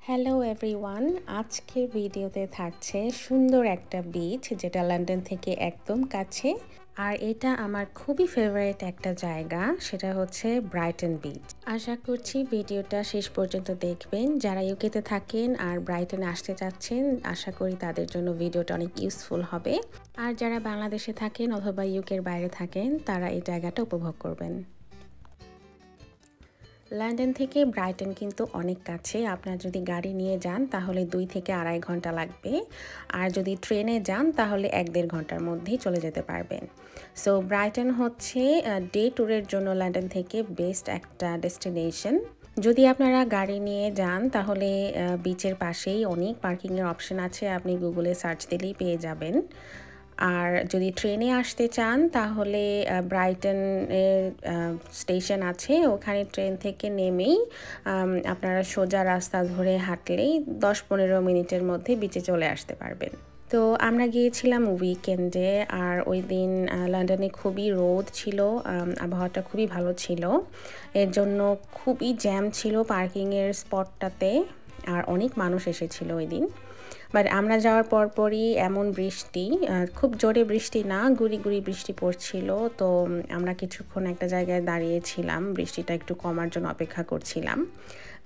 Hello everyone, আজকের ভিডিওতে থাকছে সুন্দর একটা বিচ যেটা লন্ডন থেকে একদম কাছে। আর এটা আমার খুবই ফেভারিট একটা জায়গা, সেটা হচ্ছে ব্রাইটন বিচ। আশা করছি ভিডিওটা শেষ পর্যন্ত দেখবেন। যারা ইউকেতে থাকেন আর ব্রাইটনে আসতে চাচ্ছেন, আশা করি তাদের জন্য ভিডিওটা অনেক ইউজফুল হবে। আর যারা বাংলাদেশে থাকেন অথবা ইউকের বাইরে থাকেন, তারা এই জায়গাটা উপভোগ করবেন। লন্ডন থেকে ব্রাইটন কিন্তু অনেক কাছে। আপনার যদি গাড়ি নিয়ে যান তাহলে 2 থেকে আড়াই ঘন্টা লাগবে, আর যদি ট্রেনে যান তাহলে 1-1.5 ঘন্টার মধ্যেই চলে যেতে পারবেন। সো ব্রাইটন হচ্ছে ডে ট্যুরের জন্য লন্ডন থেকে বেস্ট একটা ডেস্টিনেশন। যদি আপনারা গাড়ি নিয়ে যান তাহলে বিচের পাশেই অনেক পার্কিংয়ের অপশন আছে, আপনি গুগলে সার্চ দিলেই পেয়ে যাবেন। আর যদি ট্রেনে আসতে চান তাহলে ব্রাইটনের স্টেশন আছে, ওখানে ট্রেন থেকে নেমেই আপনারা সোজা রাস্তা ধরে হাঁটলেই 10-15 মিনিটের মধ্যে বিচে চলে আসতে পারবেন। তো আমরা গিয়েছিলাম উইকেন্ডে, আর ওই দিন লন্ডনে খুবই রোদ ছিল, আবহাওয়াটা খুবই ভালো ছিল, এর জন্য খুবই জ্যাম ছিল পার্কিংয়ের স্পটটাতে, আর অনেক মানুষ এসেছিল ওই দিন। বাট আমরা যাওয়ার পরপরই এমন বৃষ্টি, খুব জোরে বৃষ্টি না, গুড়ি গুড়ি বৃষ্টি পড়ছিল। তো আমরা কিছুক্ষণ একটা জায়গায় দাঁড়িয়েছিলাম, বৃষ্টিটা একটু কমার জন্য অপেক্ষা করছিলাম।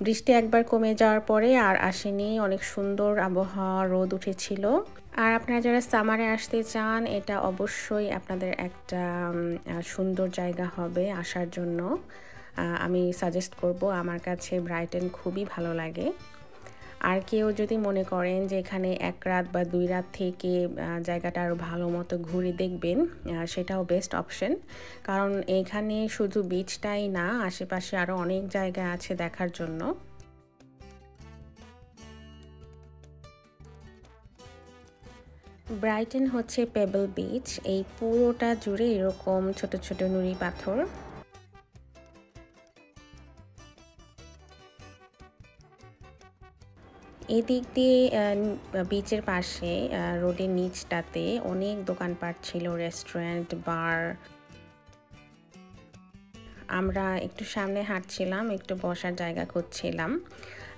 বৃষ্টি একবার কমে যাওয়ার পরে আর আসেনি, অনেক সুন্দর আবহাওয়া, রোদ উঠেছিল। আর আপনারা যারা সামারে আসতে চান, এটা অবশ্যই আপনাদের একটা সুন্দর জায়গা হবে আসার জন্য। আমি সাজেস্ট করব, আমার কাছে ব্রাইটন খুবই ভালো লাগে। আর কেউ যদি মনে করেন যে এখানে 1 রাত বা 2 রাত থেকে জায়গাটা আরও ভালো মতো ঘুরে দেখবেন, সেটাও বেস্ট অপশন। কারণ এখানে শুধু বিচটাই না, আশেপাশে আরও অনেক জায়গা আছে দেখার জন্য। ব্রাইটন হচ্ছে পেবল বিচ, এই পুরোটা জুড়ে এরকম ছোট ছোট নুড়ি পাথর। এদিক দিয়ে বিচের পাশে রোডের নিচটাতে অনেক দোকানপাট ছিল, রেস্টুরেন্ট, বার। আমরা একটু সামনে হাঁটছিলাম, একটু বসার জায়গা খুঁজছিলাম।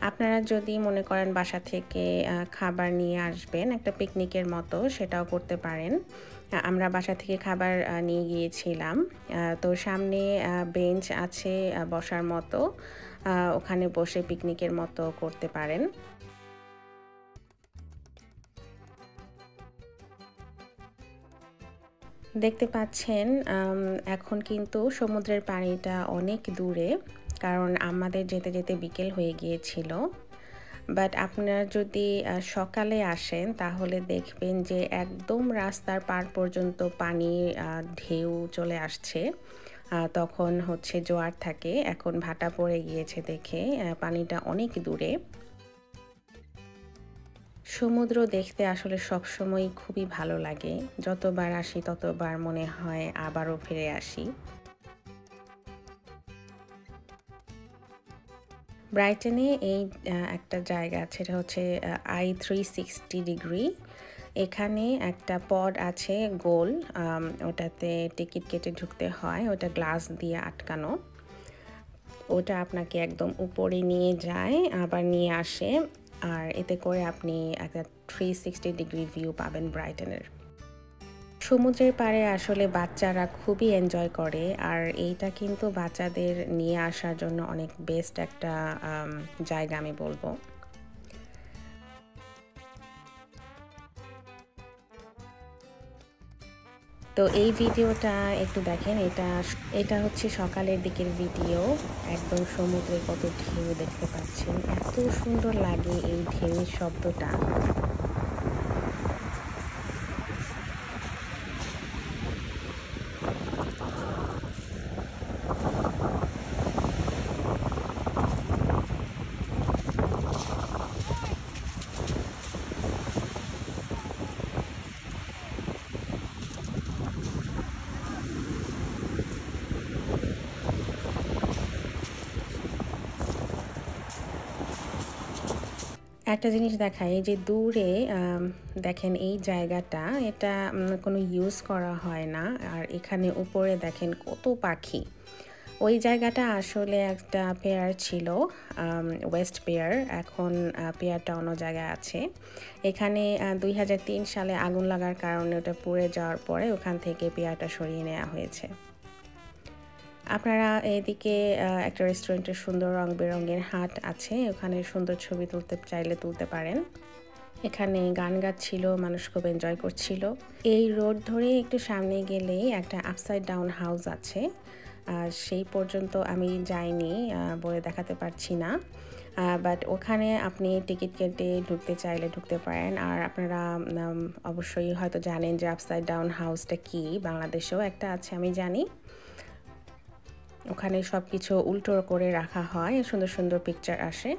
আপনারা যদি মনে করেন বাসা থেকে খাবার নিয়ে আসবেন, একটা পিকনিকের মতো, সেটাও করতে পারেন। আমরা বাসা থেকে খাবার নিয়ে গিয়েছিলাম। তো সামনে বেঞ্চ আছে বসার মতো, ওখানে বসে পিকনিকের মতো করতে পারেন। দেখতে পাচ্ছেন এখন কিন্তু সমুদ্রের পানিটা অনেক দূরে, কারণ আমাদের যেতে যেতে বিকেল হয়ে গিয়েছিল। বাট আপনারা যদি সকালে আসেন তাহলে দেখবেন যে একদম রাস্তার পার পর্যন্ত পানির ঢেউ চলে আসছে। তখন হচ্ছে জোয়ার থাকে, এখন ভাটা পড়ে গিয়েছে দেখে পানিটা অনেক দূরে। সমুদ্র দেখতে আসলে সবসময় খুবই ভালো লাগে, যতবার আসি ততবার মনে হয় আবারও ফিরে আসি। ব্রাইটনে এই একটা জায়গা আছে, এটা হচ্ছে i360 ডিগ্রি। এখানে একটা পড আছে গোল, ওটাতে টিকিট কেটে ঢুকতে হয়, ওটা গ্লাস দিয়ে আটকানো। ওটা আপনাকে একদম উপরে নিয়ে যায় আবার নিয়ে আসে, আর এতে করে আপনি একটা 360 ডিগ্রি ভিউ পাবেন ব্রাইটনের। সমুদ্রের পাড়ে আসলে বাচ্চারা খুবই এনজয় করে, আর এইটা কিন্তু বাচ্চাদের নিয়ে আসার জন্য অনেক বেস্ট একটা জায়গা আমি বলবো। তো এই ভিডিওটা একটু দেখেন, এটা হচ্ছে সকালের দিকের ভিডিও। একদম সমুদ্রে কত ঢেউ দেখতে পাচ্ছেন, এত সুন্দর লাগে এই ঢেউয়ের শব্দটা। একটা জিনিস দেখাই, এই যে দূরে দেখেন এই জায়গাটা, এটা কোনো ইউজ করা হয় না, আর এখানে উপরে দেখেন কত পাখি। ওই জায়গাটা আসলে একটা পেয়ার ছিল, ওয়েস্ট পেয়ার। এখন পেয়ারটা অন্য জায়গায় আছে। এখানে 2003 সালে আগুন লাগার কারণে ওটা পুড়ে যাওয়ার পরে ওখান থেকে পেয়ারটা সরিয়ে নেওয়া হয়েছে। আপনারা এদিকে একটা রেস্টুরেন্টের সুন্দর রং বেরঙের হাট আছে, ওখানে সুন্দর ছবি তুলতে চাইলে তুলতে পারেন। এখানে গান গাচ্ছিল, মানুষ খুব এনজয় করছিল। এই রোড ধরে একটু সামনে গেলেই একটা আপসাইড ডাউন হাউস আছে, সেই পর্যন্ত আমি যাইনি বলে দেখাতে পারছি না, বাট ওখানে আপনি টিকিট কেটে ঢুকতে চাইলে ঢুকতে পারেন। আর আপনারা অবশ্যই হয়তো জানেন যে আপসাইড ডাউন হাউসটা কি, বাংলাদেশেও একটা আছে আমি জানি। ওখানে সব কিছু উল্টো করে রাখা হয়, সুন্দর সুন্দর পিকচার আসে।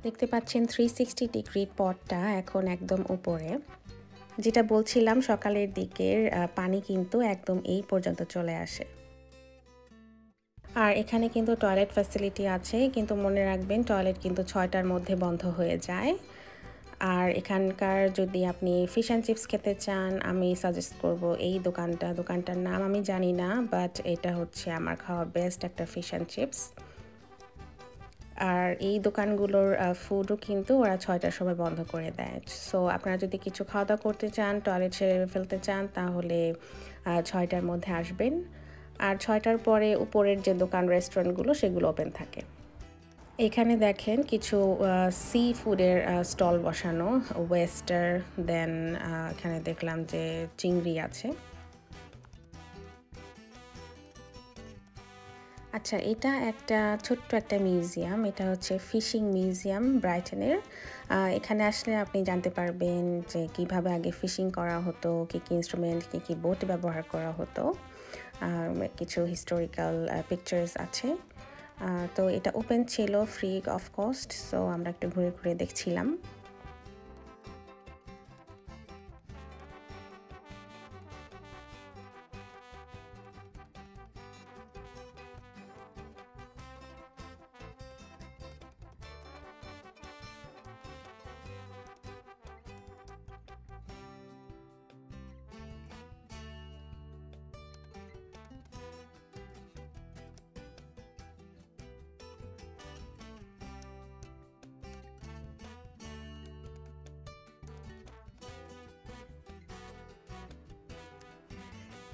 দেখতে পাচ্ছেন 360 ডিগ্রি পটটা এখন একদম উপরে। যেটা বলছিলাম সকালের দিকের পানি কিন্তু একদম এই পর্যন্ত চলে আসে। আর এখানে কিন্তু টয়লেট ফ্যাসিলিটি আছে, কিন্তু মনে রাখবেন টয়লেট কিন্তু 6টার মধ্যে বন্ধ হয়ে যায়। আর এখানকার যদি আপনি ফিশ অ্যান্ড চিপস খেতে চান, আমি সাজেস্ট করব এই দোকানটার নাম আমি জানি না, বাট এটা হচ্ছে আমার খাওয়া বেস্ট একটা ফিশ অ্যান্ড চিপস। আর এই দোকানগুলোর ফুডও কিন্তু ওরা 6টার সময় বন্ধ করে দেয়। সো আপনারা যদি কিছু খাওয়া দাওয়া করতে চান, টয়লেট সেরে ফেলতে চান, তাহলে 6টার মধ্যে আসবেন। আর 6টার পরে উপরের যে দোকান রেস্টুরেন্টগুলো সেগুলো ওপেন থাকে। এখানে দেখেন কিছু সি ফুডের স্টল বসানো, ওয়েস্টার, দেন এখানে দেখলাম যে চিংড়ি আছে। আচ্ছা, এটা একটা ছোট্ট একটা মিউজিয়াম, এটা হচ্ছে ফিশিং মিউজিয়াম ব্রাইটনের। এখানে আসলে আপনি জানতে পারবেন যে কিভাবে আগে ফিশিং করা হতো, কী কী ইনস্ট্রুমেন্ট, কী কী বোট ব্যবহার করা হতো। কিছু হিস্টোরিক্যাল পিকচার্স আছে। তো এটা ওপেন ছিল, ফ্রি অফ কস্ট, সো আমরা একটু ঘুরে ঘুরে দেখছিলাম।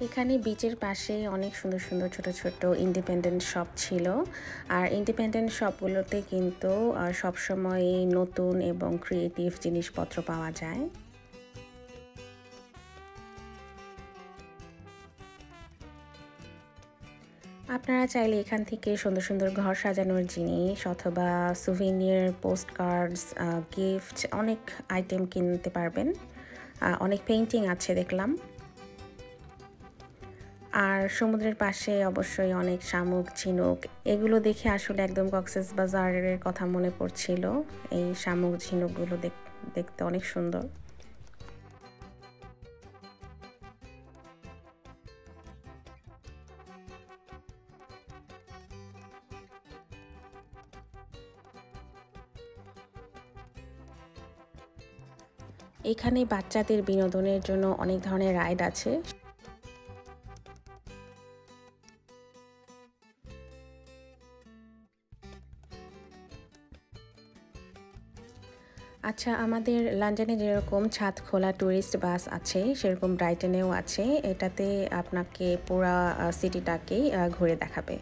এখানে বিচের পাশে অনেক সুন্দর সুন্দর ছোট ছোট ইন্ডিপেন্ডেন্ট শপ ছিল। আর ইন্ডিপেন্ডেন্ট শপগুলোতে কিন্তু সবসময় নতুন এবং ক্রিয়েটিভ জিনিসপত্র পাওয়া যায়। আপনারা চাইলে এখান থেকে সুন্দর সুন্দর ঘর সাজানোর জিনিস অথবা সুভিনিয়ার, পোস্ট কার্ডস, গিফট, অনেক আইটেম কিনতে পারবেন। অনেক পেইন্টিং আছে দেখলাম। আর সমুদ্রের পাশে অবশ্যই অনেক শামুক, ঝিনুক, এগুলো দেখে আসলে একদম কক্সবাজারের কথা মনে পড়ছিল। এই শামুক ঝিনুকগুলো দেখতে অনেক সুন্দর। এখানে বাচ্চাদের বিনোদনের জন্য অনেক ধরনের রাইড আছে। আচ্ছা, আমাদের লন্ডনে যেরকম ছাদ খোলা ট্যুরিস্ট বাস আছে, সেরকম ব্রাইটনেও আছে। এটাতে আপনাকে পুরা সিটিটাকেই ঘুরে দেখাবে।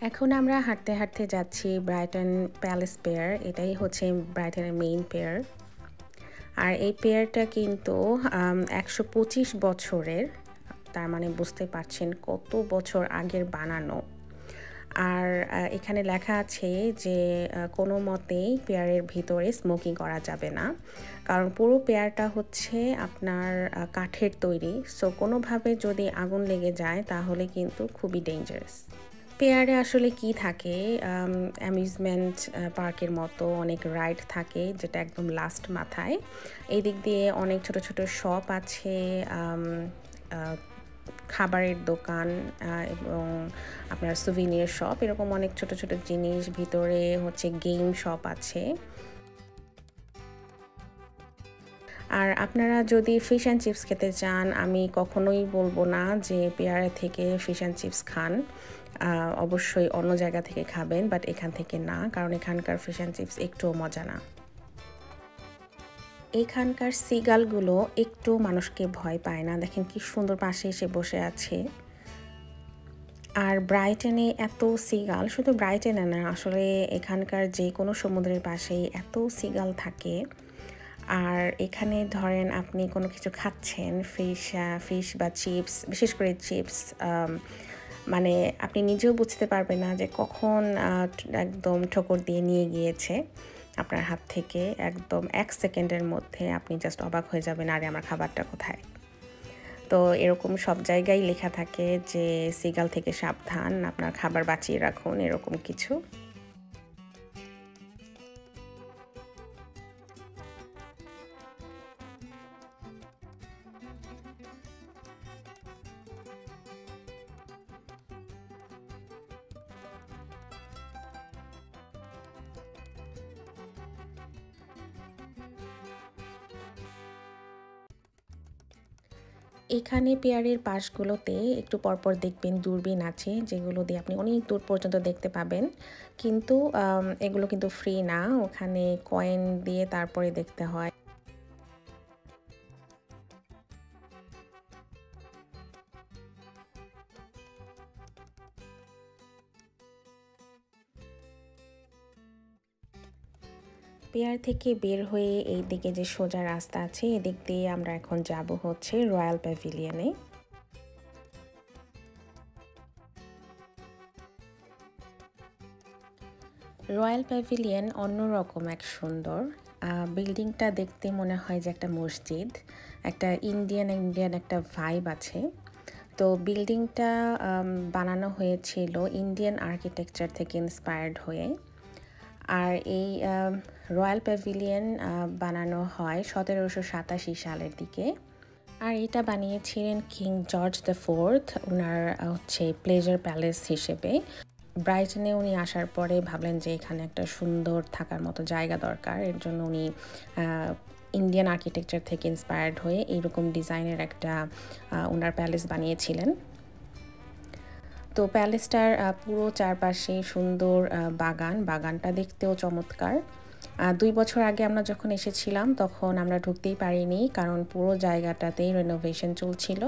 এখন আমরা হাঁটতে হাঁটতে যাচ্ছি ব্রাইটন প্যালেস পেয়ার। এটাই হচ্ছে ব্রাইটনের মেইন পেয়ার। আর এই পেয়ারটা কিন্তু 125 বছরের, তার মানে বুঝতে পারছেন কত বছর আগের বানানো। আর এখানে লেখা আছে যে কোনো মতেই পেয়ারের ভিতরে স্মোকিং করা যাবে না, কারণ পুরো পেয়ারটা হচ্ছে আপনার কাঠের তৈরি। সো কোনোভাবে যদি আগুন লেগে যায় তাহলে কিন্তু খুবই ডেঞ্জারাস। পেয়ারে আসলে কি থাকে, অ্যামিউজমেন্ট পার্কের মতো অনেক রাইড থাকে, যেটা একদম লাস্ট মাথায়। এই দিক দিয়ে অনেক ছোট ছোট শপ আছে, খাবারের দোকান এবং আপনার সুভিনিয়ার শপ, এরকম অনেক ছোট ছোট জিনিস। ভিতরে হচ্ছে গেম শপ আছে। আর আপনারা যদি ফিশ অ্যান্ড চিপস খেতে চান, আমি কখনোই বলবো না যে পেয়ারা থেকে ফিশ অ্যান্ড চিপস খান। অবশ্যই অন্য জায়গা থেকে খাবেন, বাট এখান থেকে না, কারণ এখানকার ফিশ অ্যান্ড চিপস একটুও মজা না। এখানকার সিগালগুলো একটু মানুষকে ভয় পায় না, দেখেন কি সুন্দর পাশে এসে বসে আছে। আর ব্রাইটনে এত সিগাল, শুধু ব্রাইটনে না, আসলে এখানকার যে কোনো সমুদ্রের পাশেই এত সিগাল থাকে। আর এখানে ধরেন আপনি কোনো কিছু খাচ্ছেন, ফিশ বা চিপস, বিশেষ করে চিপস, মানে আপনি নিজেও বুঝতে পারবেন না যে কখন একদম ঠোকর দিয়ে নিয়ে গিয়েছে আপনার হাত থেকে। একদম 1 সেকেন্ডের মধ্যে আপনি জাস্ট অবাক হয়ে যাবেন, আরে আমার খাবারটা কোথায়। তো এরকম সব জায়গায় লেখা থাকে যে সিগাল থেকে সাবধান, আপনার খাবার বাঁচিয়ে রাখুন, এরকম কিছু। এখানে পেয়ারের পাশগুলোতে একটু পরপর দেখবেন দূরবীন আছে, যেগুলো দিয়ে আপনি অনেক দূর পর্যন্ত দেখতে পাবেন। কিন্তু এগুলো কিন্তু ফ্রি না, ওখানে কয়েন দিয়ে তারপরে দেখতে হয়। পেয়ার থেকে বের হয়ে এই দিকে যে সোজা রাস্তা আছে, এদিক দিয়ে আমরা এখন যাব হচ্ছে রয়্যাল প্যাভিলিয়নে। রয়্যাল প্যাভিলিয়ন অন্যরকম এক সুন্দর বিল্ডিংটা, দেখতে মনে হয় যে একটা মসজিদ, একটা ইন্ডিয়ান একটা ভাইব আছে। তো বিল্ডিংটা বানানো হয়েছিল ইন্ডিয়ান আর্কিটেকচার থেকে ইন্সপায়ার্ড হয়ে। আর এই রয়্যাল প্যাভিলিয়ন বানানো হয় 1787 সালের দিকে। আর এটা বানিয়েছিলেন কিং জর্জ IV, ওনার হচ্ছে প্লেজার প্যালেস হিসেবে। ব্রাইটনে উনি আসার পরে ভাবলেন যে এখানে একটা সুন্দর থাকার মতো জায়গা দরকার, এর জন্য উনি ইন্ডিয়ান আর্কিটেকচার থেকে ইন্সপায়ার্ড হয়ে এইরকম ডিজাইনের একটা ওনার প্যালেস বানিয়েছিলেন। তো প্যালেসটার পুরো চারপাশে সুন্দর বাগানটা দেখতেও চমৎকার। 2 বছর আগে আমরা যখন এসেছিলাম তখন আমরা ঢুকতেই পারিনি, কারণ পুরো জায়গাটাতেই রেনোভেশন চলছিল।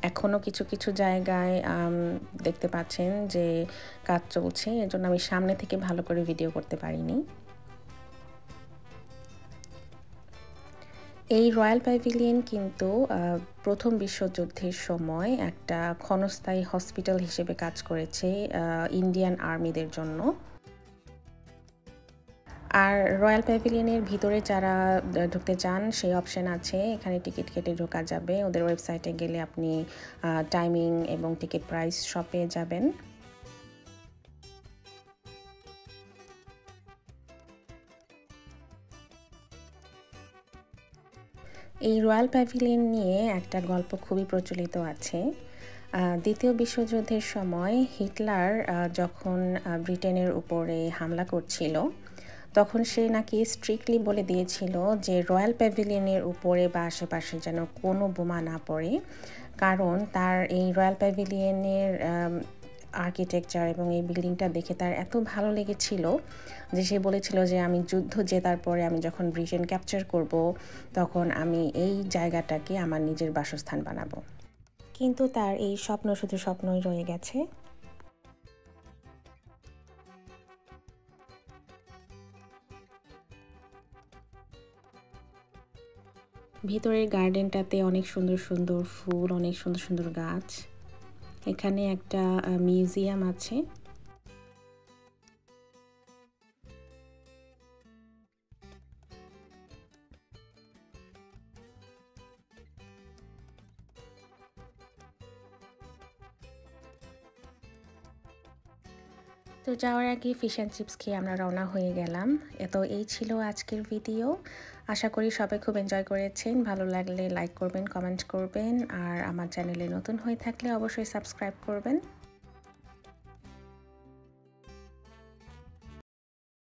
এখনও কিছু কিছু জায়গায় দেখতে পাচ্ছেন যে কাজ চলছে, এজন্য আমি সামনে থেকে ভালো করে ভিডিও করতে পারিনি। এই রয়্যাল প্যাভিলিয়ন কিন্তু প্রথম বিশ্বযুদ্ধের সময় একটা ক্ষণস্থায়ী হসপিটাল হিসেবে কাজ করেছে ইন্ডিয়ান আর্মিদের জন্য। আর রয়্যাল প্যাভিলিয়নের ভিতরে যারা ঢুকতে চান সেই অপশন আছে, এখানে টিকিট কেটে ঢোকা যাবে। ওদের ওয়েবসাইটে গেলে আপনি টাইমিং এবং টিকিট প্রাইস সব পেয়ে যাবেন। এই রয়্যাল প্যাভিলিয়ন নিয়ে একটা গল্প খুবই প্রচলিত আছে। দ্বিতীয় বিশ্বযুদ্ধের সময় হিটলার যখন ব্রিটেনের উপরে হামলা করছিল, তখন সে নাকি স্ট্রিক্টলি বলে দিয়েছিল যে রয়্যাল প্যাভিলিয়নের উপরে বা আশেপাশে যেন কোনো বোমা না পড়ে, কারণ তার এই রয়্যাল প্যাভিলিয়নের আর্কিটেকচার এবং এই বিল্ডিংটা দেখে তার এত ভালো লেগেছিল যে সে বলেছিল যে আমি যুদ্ধ জেতার পরে আমি যখন ব্রিটেন ক্যাপচার করব, তখন আমি এই জায়গাটাকে আমার নিজের বাসস্থান বানাবো। কিন্তু তার এই স্বপ্ন শুধু স্বপ্নই রয়ে গেছে। ভিতরের গার্ডেনটাতে অনেক সুন্দর সুন্দর ফুল, অনেক সুন্দর সুন্দর গাছ। এখানে একটা মিউজিয়াম আছে। তো যাওয়ার আগে ফিশ অ্যান্ড চিপস খেয়ে আমরা রওনা হয়ে গেলাম। তো এই ছিল আজকের ভিডিও। আশা করি সবাই খুব এনজয় করেছেন। ভালো লাগলে লাইক করবেন, কমেন্ট করবেন, আর আমার চ্যানেলে নতুন হয়ে থাকলে অবশ্যই সাবস্ক্রাইব করবেন।